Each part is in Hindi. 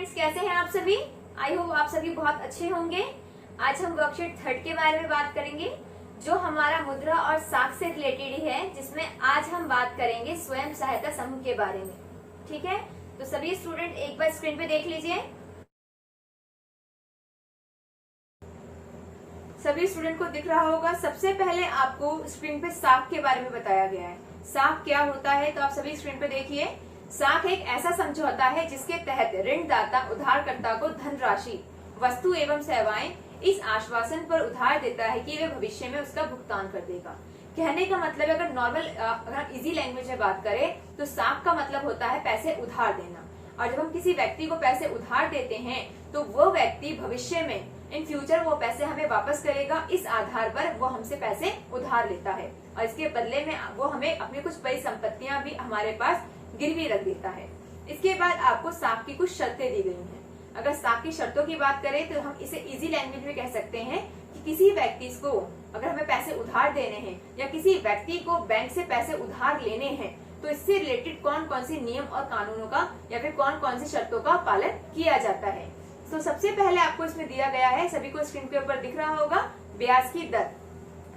स्टूडेंट्स, कैसे हैं आप सभी। आई होप आप सभी बहुत अच्छे होंगे। आज हम वर्कशीट 3 के बारे में बात करेंगे, जो हमारा मुद्रा और साख से रिलेटेड ही है, जिसमें आज हम बात करेंगे स्वयं सहायता समूह के बारे में। ठीक है, तो सभी स्टूडेंट एक बार स्क्रीन पे देख लीजिए। सभी स्टूडेंट को दिख रहा होगा। सबसे पहले आपको स्क्रीन पे साख के बारे में बताया गया है। साख क्या होता है, तो आप सभी स्क्रीन पे देखिए। साख एक ऐसा समझौता है जिसके तहत ऋणदाता उधारकर्ता को धनराशि, वस्तु एवं सेवाएं इस आश्वासन पर उधार देता है कि वे भविष्य में उसका भुगतान कर देगा। कहने का मतलब, अगर नॉर्मल अगर इजी लैंग्वेज में बात करें तो साख का मतलब होता है पैसे उधार देना। और जब हम किसी व्यक्ति को पैसे उधार देते हैं तो वो व्यक्ति भविष्य में इन फ्यूचर वो पैसे हमें वापस करेगा, इस आधार पर वो हमसे पैसे उधार लेता है और इसके बदले में वो हमें अपनी कुछ बड़ी संपत्तियां भी हमारे पास गिरवी रख देता है। इसके बाद आपको साख की कुछ शर्तें दी गई हैं। अगर साख की शर्तों की बात करें तो हम इसे इजी लैंग्वेज में कह सकते हैं कि किसी व्यक्ति को अगर हमें पैसे उधार देने हैं या किसी व्यक्ति को बैंक से पैसे उधार लेने हैं तो इससे रिलेटेड कौन कौन से नियम और कानूनों का या फिर कौन कौन सी शर्तों का पालन किया जाता है। तो सबसे पहले आपको इसमें दिया गया है, सभी को स्क्रीन के ऊपर दिख रहा होगा, ब्याज की दर।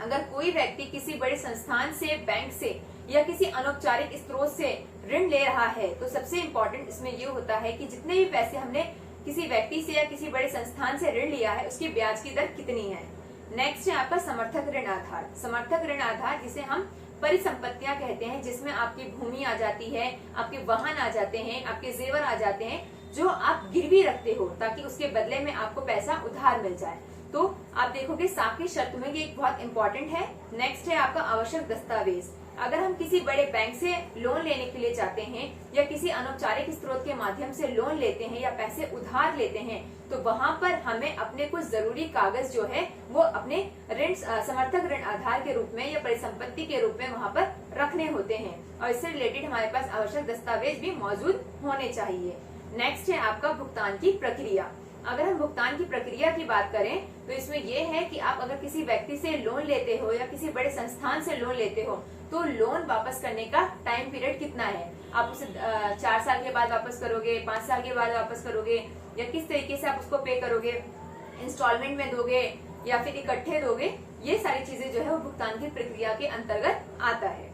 अगर कोई व्यक्ति किसी बड़े संस्थान से, बैंक से या किसी अनौपचारिक स्रोत से ऋण ले रहा है तो सबसे इम्पोर्टेंट इसमें ये होता है कि जितने भी पैसे हमने किसी व्यक्ति से या किसी बड़े संस्थान से ऋण लिया है उसकी ब्याज की दर कितनी है। नेक्स्ट है आपका समर्थक ऋण आधार। समर्थक ऋण आधार जिसे हम परिसंपत्तियां कहते हैं, जिसमें आपकी भूमि आ जाती है, आपके वाहन आ जाते हैं, आपके जेवर आ जाते हैं, जो आप गिरवी रखते हो ताकि उसके बदले में आपको पैसा उधार मिल जाए। तो आप देखोगे साख की शर्त में ये एक बहुत इंपॉर्टेंट है। नेक्स्ट है आपका आवश्यक दस्तावेज। अगर हम किसी बड़े बैंक से लोन लेने के लिए जाते हैं या किसी अनौपचारिक स्रोत के माध्यम से लोन लेते हैं या पैसे उधार लेते हैं तो वहां पर हमें अपने कुछ जरूरी कागज जो है वो अपने ऋण समर्थक ऋण आधार के रूप में या परिसंपत्ति के रूप में वहां पर रखने होते हैं और इससे रिलेटेड हमारे पास आवश्यक दस्तावेज भी मौजूद होने चाहिए। नेक्स्ट है आपका भुगतान की प्रक्रिया। अगर हम भुगतान की प्रक्रिया की बात करें तो इसमें यह है कि आप अगर किसी व्यक्ति से लोन लेते हो या किसी बड़े संस्थान से लोन लेते हो तो लोन वापस करने का टाइम पीरियड कितना है। आप उसे 4 साल के बाद वापस करोगे, 5 साल के बाद वापस करोगे, या किस तरीके से आप उसको पे करोगे, इंस्टॉलमेंट में दोगे या फिर इकट्ठे दोगे, ये सारी चीजें जो है वो भुगतान की प्रक्रिया के अंतर्गत आता है।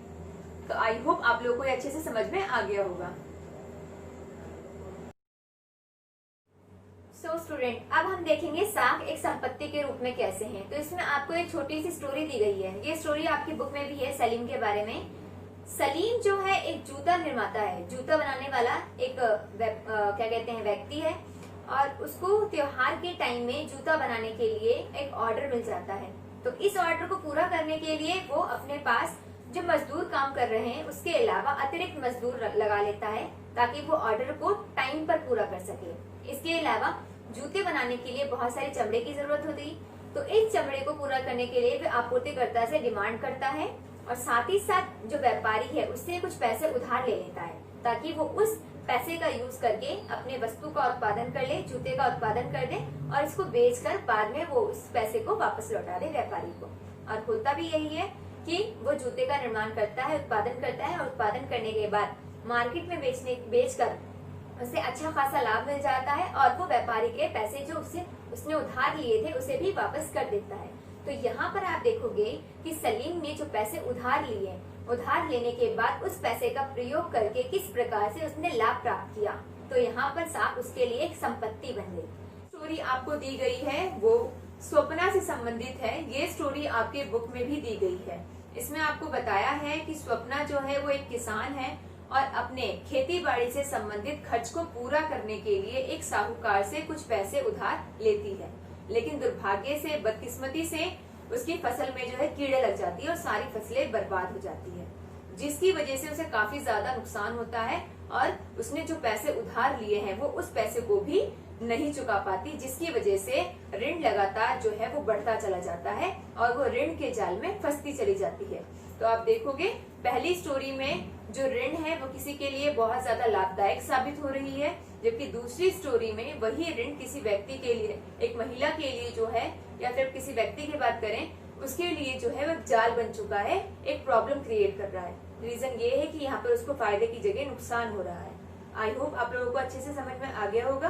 तो आई होप आप लोगों को अच्छे से समझ में आ गया होगा। सो स्टूडेंट, अब हम देखेंगे साख एक संपत्ति के रूप में कैसे है। तो इसमें आपको एक छोटी सी स्टोरी दी गई है। ये स्टोरी आपकी बुक में भी है, सलीम के बारे में। सलीम जो है एक जूता निर्माता है, जूता बनाने वाला एक क्या कहते हैं व्यक्ति है, और उसको त्योहार के टाइम में जूता बनाने के लिए एक ऑर्डर मिल जाता है। तो इस ऑर्डर को पूरा करने के लिए वो अपने पास जो मजदूर काम कर रहे हैं उसके अलावा अतिरिक्त मजदूर लगा लेता है ताकि वो ऑर्डर को टाइम पर पूरा कर सके। इसके अलावा जूते बनाने के लिए बहुत सारे चमड़े की जरूरत होती, तो इस चमड़े को पूरा करने के लिए वे आपूर्तिकर्ता से डिमांड करता है और साथ ही साथ जो व्यापारी है उससे कुछ पैसे उधार ले लेता है ताकि वो उस पैसे का यूज करके अपने वस्तु का उत्पादन कर ले, जूते का उत्पादन कर दे और इसको बेचकर बाद में वो उस पैसे को वापस लौटा दे व्यापारी को। और होता भी यही है कि वो जूते का निर्माण करता है, उत्पादन करता है और उत्पादन करने के बाद मार्केट में बेचकर उसे अच्छा खासा लाभ मिल जाता है और वो व्यापारी के पैसे जो उसने उधार लिए थे उसे भी वापस कर देता है। तो यहाँ पर आप देखोगे कि सलीम ने जो पैसे उधार लिए, उधार लेने के बाद उस पैसे का प्रयोग करके किस प्रकार से उसने लाभ प्राप्त किया, तो यहाँ पर साख उसके लिए एक संपत्ति बन गई। स्टोरी आपको दी गई है वो स्वप्ना से संबंधित है। ये स्टोरी आपके बुक में भी दी गई है। इसमें आपको बताया है कि स्वप्ना जो है वो एक किसान है और अपने खेती बाड़ी से संबंधित खर्च को पूरा करने के लिए एक साहूकार से कुछ पैसे उधार लेती है, लेकिन दुर्भाग्य से, बदकिस्मती से उसकी फसल में जो है कीड़े लग जाती है और सारी फसलें बर्बाद हो जाती है, जिसकी वजह से उसे काफी ज्यादा नुकसान होता है और उसने जो पैसे उधार लिए हैं वो उस पैसे को भी नहीं चुका पाती, जिसकी वजह से ऋण लगातार जो है वो बढ़ता चला जाता है और वो ऋण के जाल में फंसती चली जाती है। तो आप देखोगे पहली स्टोरी में जो ऋण है वो किसी के लिए बहुत ज्यादा लाभदायक साबित हो रही है, जबकि दूसरी स्टोरी में वही ऋण किसी व्यक्ति के लिए, एक महिला के लिए जो है, या फिर किसी व्यक्ति की बात करें उसके लिए जो है वो जाल बन चुका है, एक प्रॉब्लम क्रिएट कर रहा है। रीजन ये है कि यहाँ पर उसको फायदे की जगह नुकसान हो रहा है। आई होप आप लोगों को अच्छे से समझ में आ गया होगा।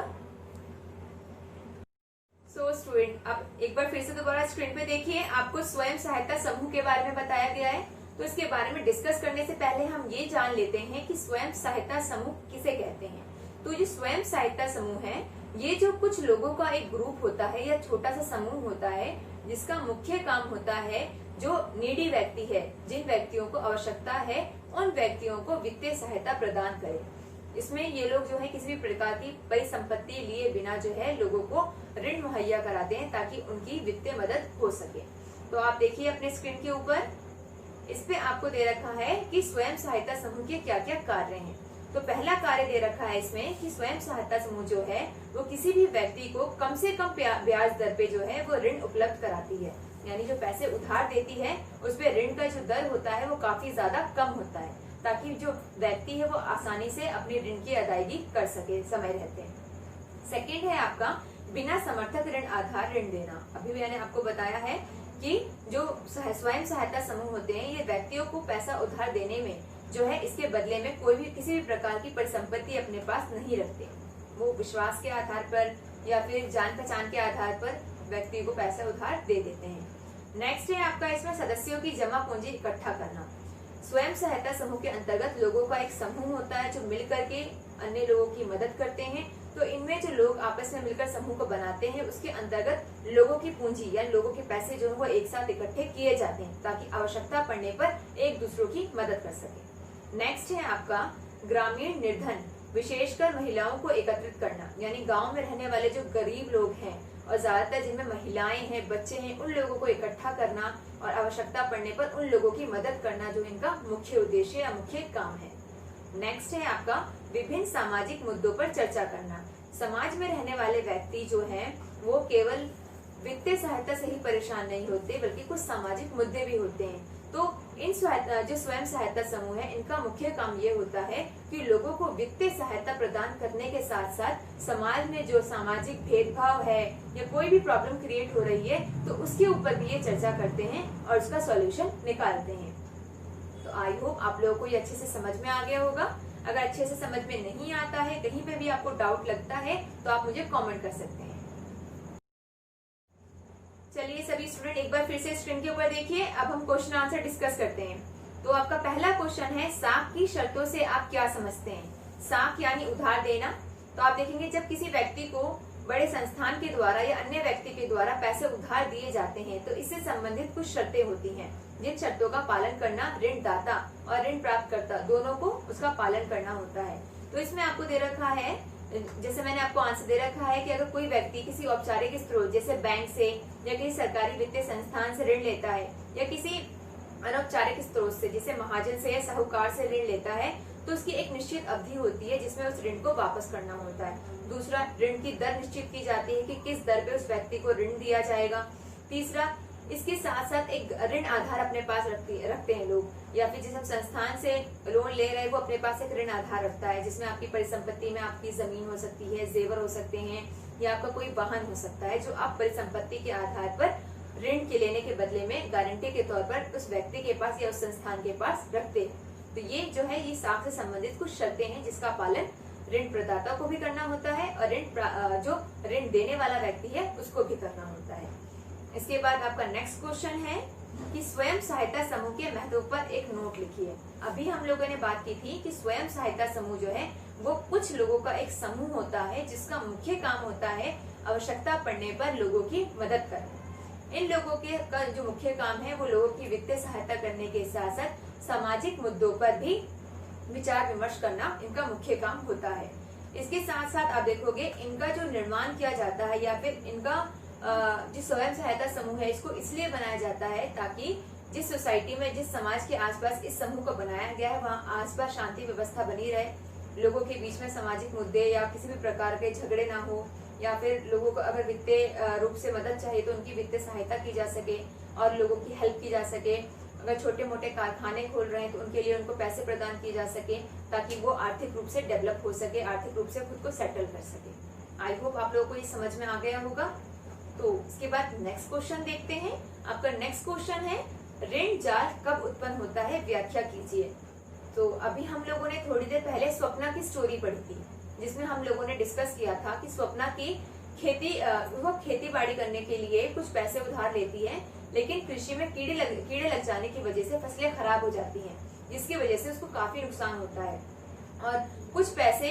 सो स्टूडेंट, अब एक बार फिर से दोबारा स्क्रीन पे देखिए, आपको स्वयं सहायता समूह के बारे में बताया गया है। तो इसके बारे में डिस्कस करने से पहले हम ये जान लेते हैं कि स्वयं सहायता समूह किसे कहते हैं। तो ये स्वयं सहायता समूह है, ये जो कुछ लोगों का एक ग्रुप होता है या छोटा सा समूह होता है, जिसका मुख्य काम होता है जो नीडी व्यक्ति है, जिन व्यक्तियों को आवश्यकता है, उन व्यक्तियों को वित्तीय सहायता प्रदान करे। इसमें ये लोग जो है किसी भी प्रकार की परिसंपत्ति लिए बिना जो है लोगों को ऋण मुहैया कराते हैं ताकि उनकी वित्तीय मदद हो सके। तो आप देखिए अपने स्क्रीन के ऊपर, इस पे आपको दे रखा है कि स्वयं सहायता समूह के क्या क्या कार्य हैं। तो पहला कार्य दे रखा है इसमें कि स्वयं सहायता समूह जो है वो किसी भी व्यक्ति को कम से कम ब्याज दर पे जो है वो ऋण उपलब्ध कराती है। यानी जो पैसे उधार देती है उस पे ऋण का जो दर होता है वो काफी ज्यादा कम होता है, ताकि जो व्यक्ति है वो आसानी से अपनी ऋण की अदायगी कर सके समय रहते। सेकेंड है आपका बिना समर्थक ऋण आधार ऋण देना। अभी मैंने आपको बताया है कि जो स्वयं सहायता समूह होते हैं ये व्यक्तियों को पैसा उधार देने में जो है इसके बदले में कोई भी किसी भी प्रकार की परिसंपत्ति अपने पास नहीं रखते। वो विश्वास के आधार पर या फिर जान पहचान के आधार पर व्यक्ति को पैसा उधार दे देते हैं। नेक्स्ट है आपका इसमें सदस्यों की जमा पूंजी इकट्ठा करना। स्वयं सहायता समूह के अंतर्गत लोगों का एक समूह होता है जो मिलकर के अन्य लोगों की मदद करते हैं। तो इनमें जो लोग आपस में मिलकर समूह को बनाते हैं उसके अंतर्गत लोगों की पूंजी या लोगों के पैसे जो है वो एक साथ इकट्ठे किए जाते हैं ताकि आवश्यकता पड़ने पर एक दूसरों की मदद कर सके। नेक्स्ट है आपका ग्रामीण निर्धन, विशेषकर महिलाओं को एकत्रित करना। यानी गांव में रहने वाले जो गरीब लोग हैं और ज्यादातर जिनमें महिलाएं हैं, बच्चे हैं, उन लोगों को इकट्ठा करना और आवश्यकता पड़ने पर उन लोगों की मदद करना जो इनका मुख्य उद्देश्य या मुख्य काम है। नेक्स्ट है आपका विभिन्न सामाजिक मुद्दों पर चर्चा करना। समाज में रहने वाले व्यक्ति जो हैं वो केवल वित्तीय सहायता से ही परेशान नहीं होते बल्कि कुछ सामाजिक मुद्दे भी होते हैं। तो इन जो स्वयं सहायता समूह है इनका मुख्य काम ये होता है कि लोगों को वित्तीय सहायता प्रदान करने के साथ साथ समाज में जो सामाजिक भेदभाव है या कोई भी प्रॉब्लम क्रिएट हो रही है तो उसके ऊपर भी ये चर्चा करते हैं और उसका सॉल्यूशन निकालते हैं। तो आई होप आप लोगों को ये अच्छे से समझ में आ गया होगा। अगर अच्छे से समझ में नहीं आता है, कहीं पे भी आपको डाउट लगता है तो आप मुझे कमेंट कर सकते हैं। चलिए सभी स्टूडेंट एक बार फिर से स्क्रीन के ऊपर देखिए, अब हम क्वेश्चन आंसर डिस्कस करते हैं। तो आपका पहला क्वेश्चन है साख की शर्तों से आप क्या समझते हैं। साख यानी उधार देना। तो आप देखेंगे जब किसी व्यक्ति को बड़े संस्थान के द्वारा या अन्य व्यक्ति के द्वारा पैसे उधार दिए जाते हैं तो इससे संबंधित कुछ शर्तें होती हैं, जिन शर्तों का पालन करना ऋणदाता और ऋण प्राप्तकर्ता दोनों को उसका पालन करना होता है। तो इसमें आपको दे रखा है, जैसे मैंने आपको आंसर दे रखा है कि अगर कोई व्यक्ति किसी औपचारिक स्रोत जैसे बैंक से या किसी सरकारी वित्तीय संस्थान से ऋण लेता है या किसी अनौपचारिक स्रोत से जैसे महाजन से या साहूकार से ऋण लेता है तो उसकी एक निश्चित अवधि होती है जिसमें उस ऋण को वापस करना होता है। दूसरा, ऋण की दर निश्चित की जाती है कि किस दर पे उस व्यक्ति को ऋण दिया जाएगा। तीसरा, इसके साथ साथ एक ऋण आधार अपने पास रखते हैं लोग, या फिर जिस हम संस्थान से लोन ले रहे हैं वो अपने पास एक ऋण आधार रखता है जिसमें आपकी परिसंपत्ति में आपकी जमीन हो सकती है, जेवर हो सकते हैं या आपका कोई वाहन हो सकता है जो आप परिसंपत्ति के आधार पर ऋण के लेने के बदले में गारंटी के तौर पर उस व्यक्ति के पास या उस संस्थान के पास रखते हैं। तो ये जो है ये साख से संबंधित कुछ शर्तें हैं जिसका पालन ऋण प्रदाता को भी करना होता है और जो ऋण देने वाला व्यक्ति है उसको भी करना होता है। इसके बाद आपका नेक्स्ट क्वेश्चन है कि स्वयं सहायता समूह के महत्व पर एक नोट लिखिए। अभी हम लोगों ने बात की थी कि स्वयं सहायता समूह जो है वो कुछ लोगों का एक समूह होता है जिसका मुख्य काम होता है आवश्यकता पड़ने पर लोगों की मदद करना। इन लोगों के का जो मुख्य काम है वो लोगों की वित्तीय सहायता करने के साथ साथ सामाजिक मुद्दों पर भी विचार विमर्श करना इनका मुख्य काम होता है। इसके साथ साथ आप देखोगे इनका जो निर्माण किया जाता है या फिर इनका जो स्वयं सहायता समूह है इसको इसलिए बनाया जाता है ताकि जिस सोसाइटी में जिस समाज के आसपास इस समूह को बनाया गया है वहाँ आसपास शांति व्यवस्था बनी रहे, लोगों के बीच में सामाजिक मुद्दे या किसी भी प्रकार के झगड़े ना हो, या फिर लोगों को अगर वित्तीय रूप से मदद चाहिए तो उनकी वित्तीय सहायता की जा सके और लोगों की हेल्प की जा सके। अगर छोटे मोटे कारखाने खोल रहे हैं तो उनके लिए उनको पैसे प्रदान किए जा सके ताकि वो आर्थिक रूप से डेवलप हो सके, आर्थिक रूप से खुद को सेटल कर सके। आई होप आप लोगों को ये समझ में आ गया होगा। तो इसके बाद नेक्स्ट क्वेश्चन देखते हैं। आपका नेक्स्ट क्वेश्चन है ऋण जाल कब उत्पन्न होता है, व्याख्या कीजिए। तो अभी हम लोगों ने थोड़ी देर पहले स्वप्ना की स्टोरी पढ़ी थी जिसमें हम लोगों ने डिस्कस किया था कि स्वप्ना की वो खेती बाड़ी करने के लिए कुछ पैसे उधार लेती है, लेकिन कृषि में कीड़े लग जाने की वजह से फसलें खराब हो जाती हैं, जिसकी वजह से उसको काफी नुकसान होता है। और कुछ पैसे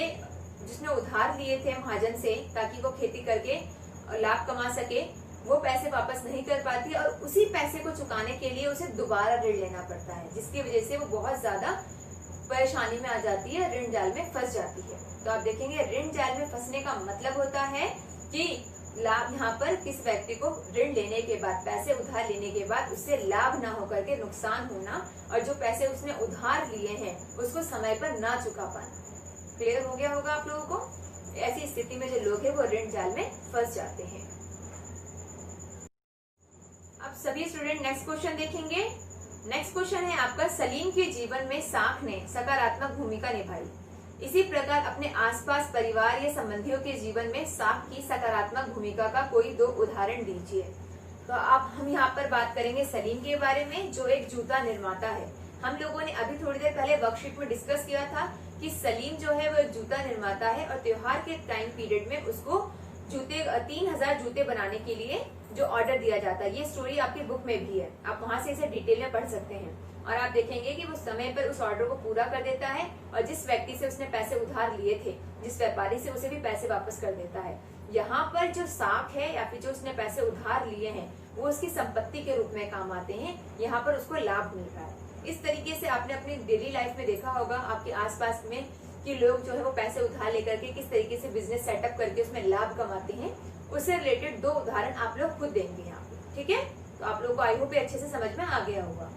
जिसने उधार लिए थे महाजन से ताकि वो खेती करके लाभ कमा सके, वो पैसे वापस नहीं कर पाती और उसी पैसे को चुकाने के लिए उसे दोबारा ऋण लेना पड़ता है, जिसकी वजह से वो बहुत ज्यादा परेशानी में आ जाती है, ऋण जाल में फंस जाती है। तो आप देखेंगे ऋण जाल में फंसने का मतलब होता है कि लाभ, यहाँ पर किस व्यक्ति को ऋण लेने के बाद, पैसे उधार लेने के बाद उससे लाभ ना होकर के नुकसान होना, और जो पैसे उसने उधार लिए हैं उसको समय पर ना चुका पाना। क्लियर हो गया होगा आप लोगों को। ऐसी स्थिति में जो लोग हैं वो ऋण जाल में फंस जाते हैं। अब सभी स्टूडेंट नेक्स्ट क्वेश्चन देखेंगे। नेक्स्ट क्वेश्चन है आपका, सलीम के जीवन में साख ने सकारात्मक भूमिका निभाई। इसी प्रकार अपने आसपास परिवार या संबंधियों के जीवन में साख की सकारात्मक भूमिका का कोई 2 उदाहरण दीजिए। तो अब हम यहाँ पर बात करेंगे सलीम के बारे में, जो एक जूता निर्माता है। हम लोगों ने अभी थोड़ी देर पहले वर्कशीट में डिस्कस किया था कि सलीम जो है वो एक जूता निर्माता है और त्योहार के टाइम पीरियड में उसको 3000 जूते बनाने के लिए जो ऑर्डर दिया जाता है। ये स्टोरी आपकी बुक में भी है, आप वहां से इसे डिटेल में पढ़ सकते हैं। और आप देखेंगे कि वो समय पर उस ऑर्डर को पूरा कर देता है और जिस व्यक्ति से उसने पैसे उधार लिए थे, जिस व्यापारी से, उसे भी पैसे वापस कर देता है। यहाँ पर जो साख है या फिर जो उसने पैसे उधार लिए हैं वो उसकी संपत्ति के रूप में काम आते हैं, यहाँ पर उसको लाभ मिल रहा है। इस तरीके से आपने अपनी डेली लाइफ में देखा होगा आपके आसपास में कि लोग जो है वो पैसे उधार लेकर के किस तरीके से बिजनेस सेटअप करके उसमें लाभ कमाते हैं। उससे रिलेटेड 2 उदाहरण आप लोग खुद देंगे यहाँ पे, ठीक है। तो आप लोगों को आई होप अच्छे से समझ में आ गया होगा।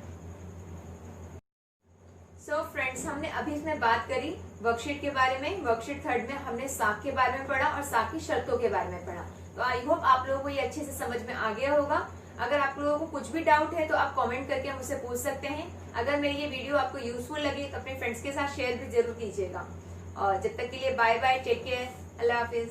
सो फ्रेंड्स, हमने अभी इसमें बात करी वर्कशीट के बारे में। वर्कशीट 3 में हमने साख के बारे में पढ़ा और साख की शर्तों के बारे में पढ़ा। तो आई होप आप लोगों को ये अच्छे से समझ में आ गया होगा। अगर आप लोगों को कुछ भी डाउट है तो आप कमेंट करके मुझसे पूछ सकते हैं। अगर मेरी ये वीडियो आपको यूजफुल लगी तो अपने फ्रेंड्स के साथ शेयर भी जरूर कीजिएगा। और जब तक के लिए बाय बाय, टेक केयर, अल्लाह हाफिज।